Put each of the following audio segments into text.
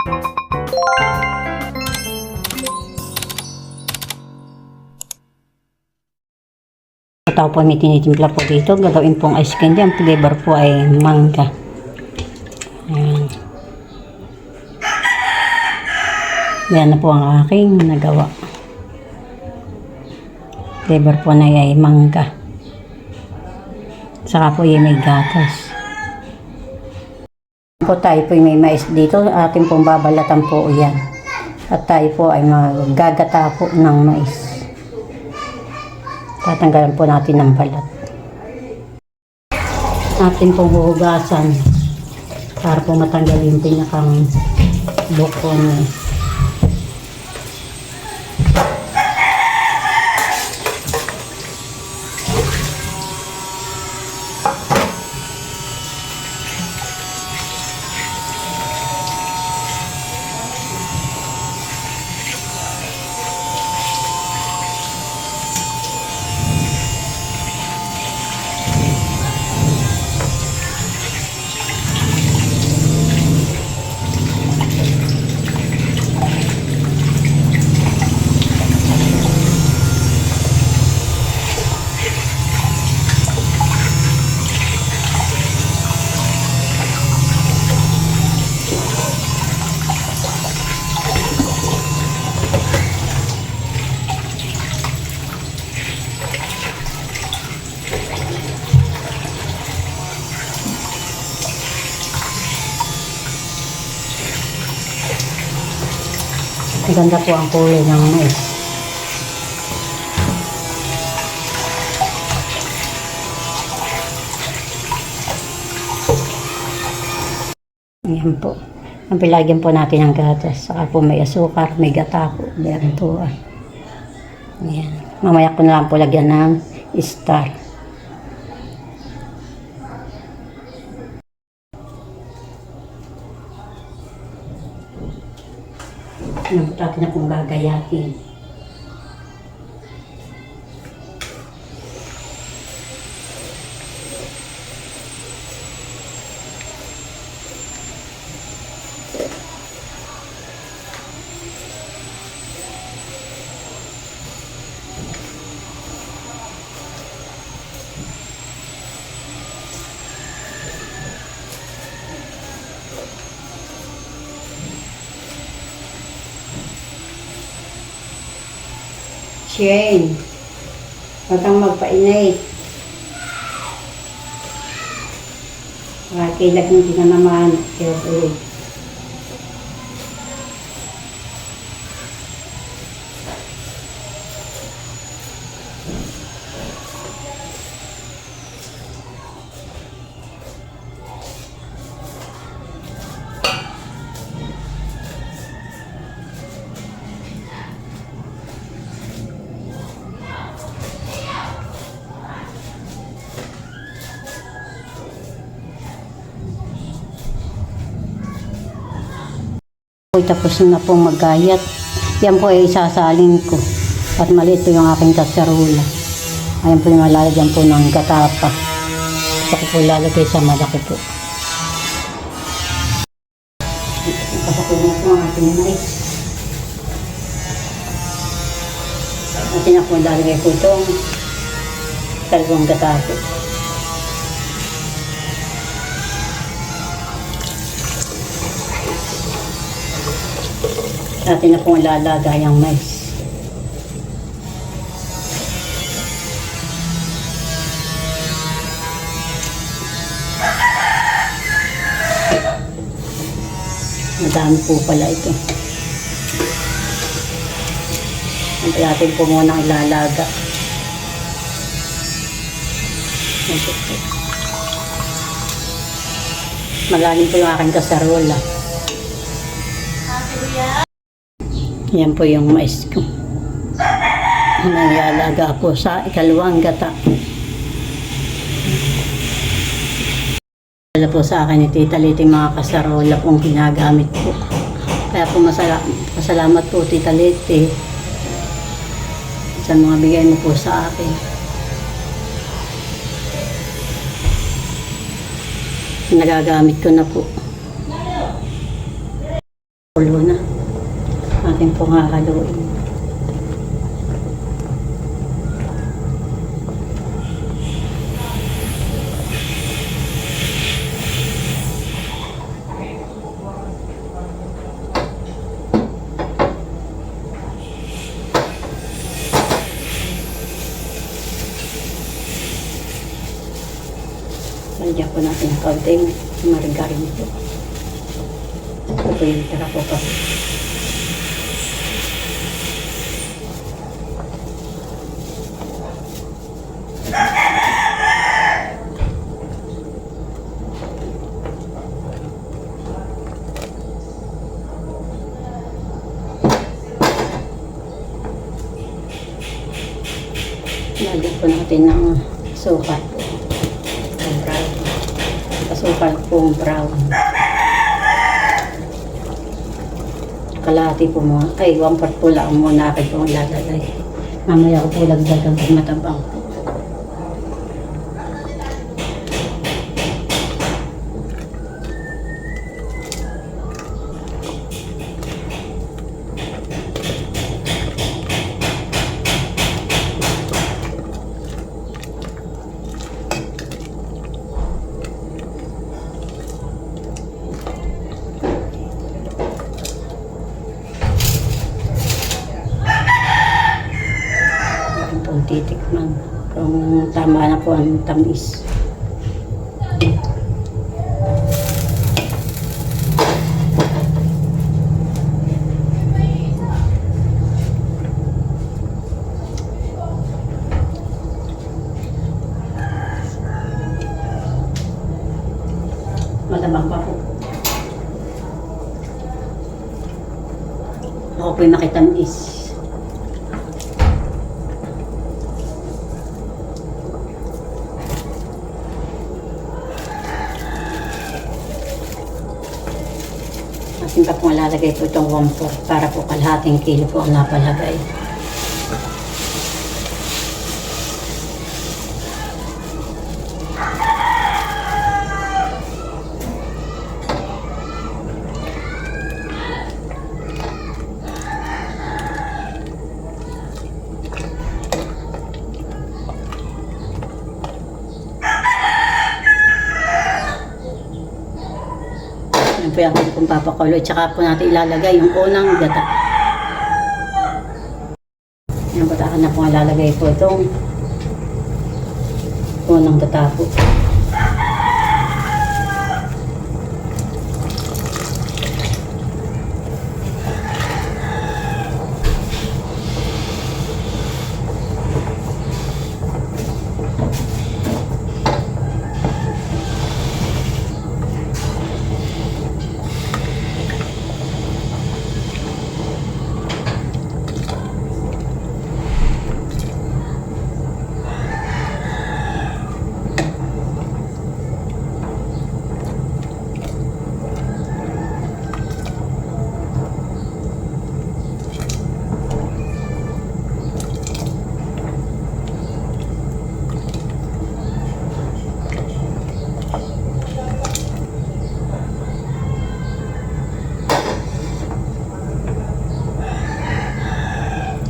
Tao po may tinitimpla po dito. Gagawin pong ice candy. Ang flavor po ay mangga. Ayan. Yan na po ang aking nagawa. Flavor po na ay mangga. Saka po yung may gatas. Po tayo po may mais dito. Atin pong babalatan po yan. At tayo po ay magagata po ng mais. Tatanggalan po natin ng balat. Atin pong huhugasan para po matanggal yung pinakang buko niya. Maganda po ang kulay ng mais. Ayan po. Ang pilagyan po natin ng gatas. Saka po may asukar, may gata po. Ayan po. Ayan. Mamaya ko na lang po lagyan ng star. Natin na pong gagayatin. Shane, huwag kang magpainit. Kailag hindi na naman. Carefully. Tapos na po maggayat. Yan po ay isasalin ko. At maliit po yung aking kaserola. Ayan po yung malalagyan po ng gatapa. Ito ko po lalagay sa malaki po. Kasapin na po ang ating mais. Atin na po lalagay po itong talbong gatapa. Atin na pong lalagay ang mais. Madami po pala ito. Natin po muna ilalaga. Malalim po yung aking kasarola. Yan po yung mais ko. Naialaga po sa ikalawang gata. Wala po sa akin ni Tita Leti mga kasarola pong ginagamit po. Kaya po masalamat po Tita Leti sa mga bigay mo po sa akin. Nagagamit ko na po. Kulo na. Atin pong hahaluin. Lagyan po natin ng kaunting margarine po. Ito po yung tara po pa. Lagyan po natin ng sukat po. Brown. Asukal pong brown. Kalahati po mga, ay 1/4 po lang muna akin pong ilalagay. Mamaya ko po lagdagan pag matabang po. Titikman kung tama na po ang tamis. Matabang pa po. Ako po'y makitamis. Atin pa po lalagay po itong 1/4 para po kalahating kilo po ang napalagay. Yan po yung akin pong papakulo. Tsaka po natin ilalagay yung unang gata. Yan po takan na po ilalagay po itong unang gata po.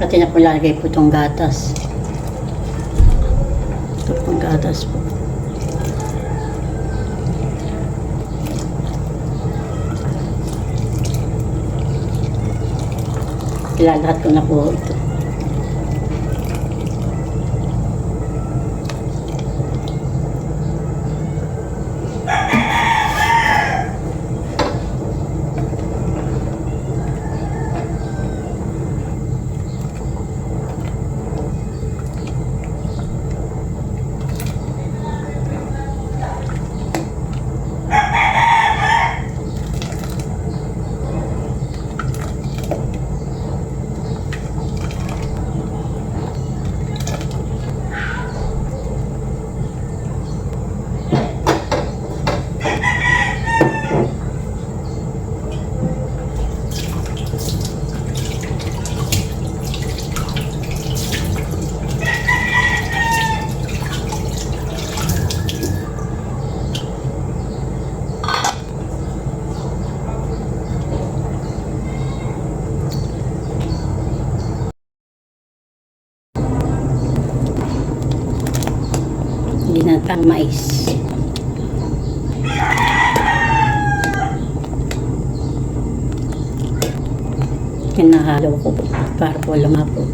At na po lalagay po itong gatas. Ito pong gatas po. Ilalahat ko na po ito. Saka mais. Hinahalo ko po para po lumapot.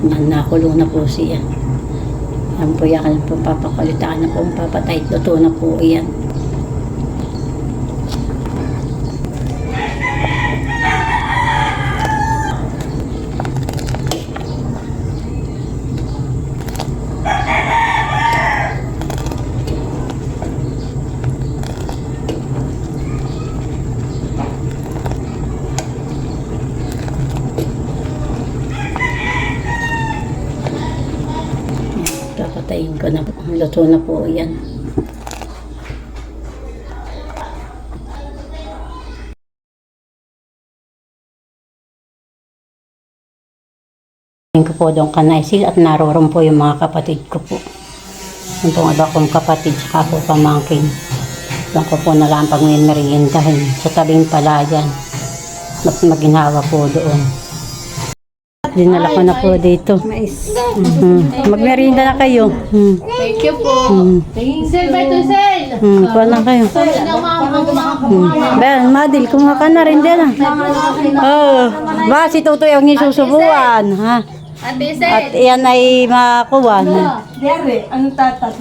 Yan, nakulo na po siya. Yan po yan po, papakalitaan na po, papatay. Luto na po yan. Papatayin ko na po. Luto na po yan. Tingin ko po doon kanaisil at naroon po yung mga kapatid ko po. Yung pong iba kong kapatid saka po pamangkin. Doon ko po nalang pag may meriendahin sa tabing palayan. Maginhawa po doon. Dinala ko na po dito. Magmerienda na kayo. Thank you po. Sel, ba ito, Sel? Kuha lang kayo. Ben, Madil, kumuha ka na rin din ah. Oh, ba si Tutoy ang isusubuan, ha? Ate, At Sel. iyan ay makuha. Dere, anong tatat?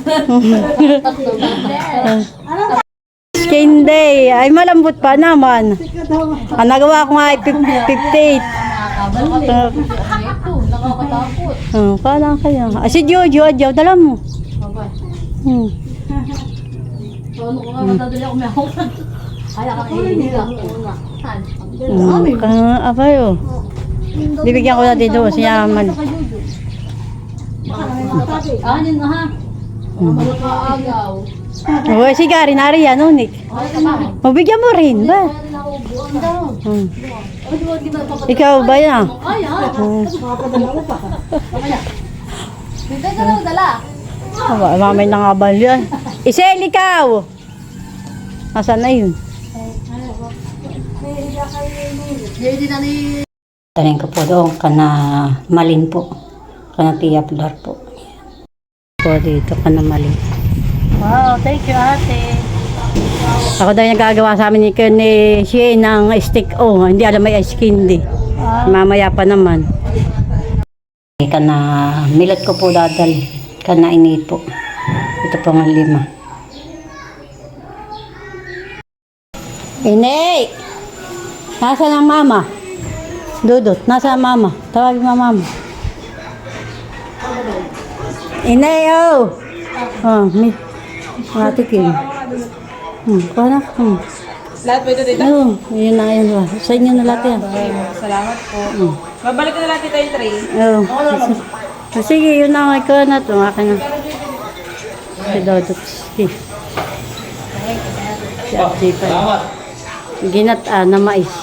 Skin day, ay malambot pa naman. Ang nagawa ko nga ay 58. Nakakatakot. Kala kayo. Si Jojo, adyaw, dala mo. Hmm. Ano ko nga, matadali ako may ako. Kaya kakainin ako una. Abay, oh. Bibigyan ko na dito, siya man. Anin na ha. Mga kaagaw. Uy, si Gary, nari yan, unik. Mabigyan mo rin, ba? Ikaw ba yan? Ay, ha? Dito dala. Mamay nangabal yan. Isel, ikaw! Nasaan na yun? Hindi na ni... Tanin ko po doon, kana malin po. Kana Tia Pilar po. Po dito, kana malin. Wow, thank you, ate. Ako daw yung gagawa sa amin ni Shea ng stick o. Hindi alam may ice candy. Mamaya pa naman. Kana millet ko po dadal. Kana init po. Ito po ang 5. Inay! Nasaan ang mama? Dudot, nasaan ang mama? Tawagin mo mama. Inay, oh! Oh, matikin. Kuha na. Lahat ba ito dito? Oo, yun na yun. Sa inyo na lahat yan. Salamat po. Babalik na lang dito yung tray. Oo. Sige, yun na nga ko na ito. Akin na. Si Dodot. Si Ate pa. Ginat na mais.